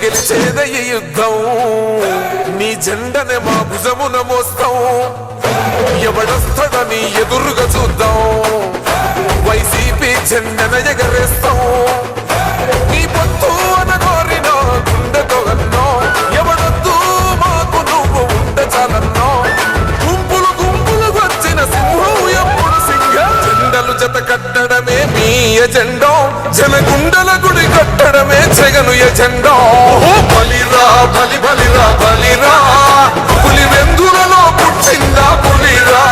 గెలిచేదయ్య యుద్ధం నీ జెండనే మా భుజమున మోస్తాం ఎవడొస్తాడని ఎదురుగా చూద్దాం వైసీపీ జెండన ఎగరేస్తాం నీ పొత్తు అనగోరినో గుండెతో అన్నో ఎవడొద్దు మాకు నువ్వు ఉండ చాలన్నో గుంపులు గుంపులు వచ్చిన సింహం ఎప్పుడు సింగం జెండలు జత కట్టడమే మీ ఎజెండో జనగుండల గుడి కట్టడమే జగను ఎజెండో బలిరా బలి బలిరా బలిరా పులి వెందులలో పుట్టిందా పులిరా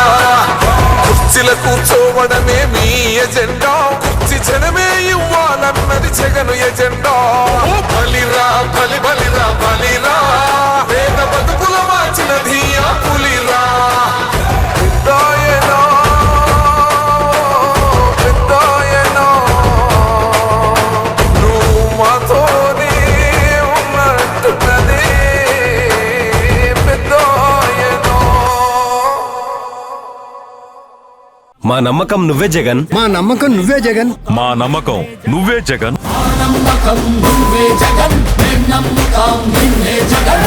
కుర్చీల కూర్చోవడమే మీ ఎజెండా కుర్చీ జనమే ఇవ్వాలన్నది జగను ఎజెండా బలిరా బలి బలిరా బలిరా వేద బతుకుల మార్చినది ఆ పులిరా పెద్దాయనా పెద్దాయనా నువ్వు మాతోనే ఉన్నట్టున్నదే పెద్దాయనా మా నమ్మకం నువ్వే జగన్ మా నమ్మకం నువ్వే జగన్ మా నమ్మకం నువ్వే జగన్ నమ్మకం నువ్వే జగన్ నమ్మకం నిన్నే జగన్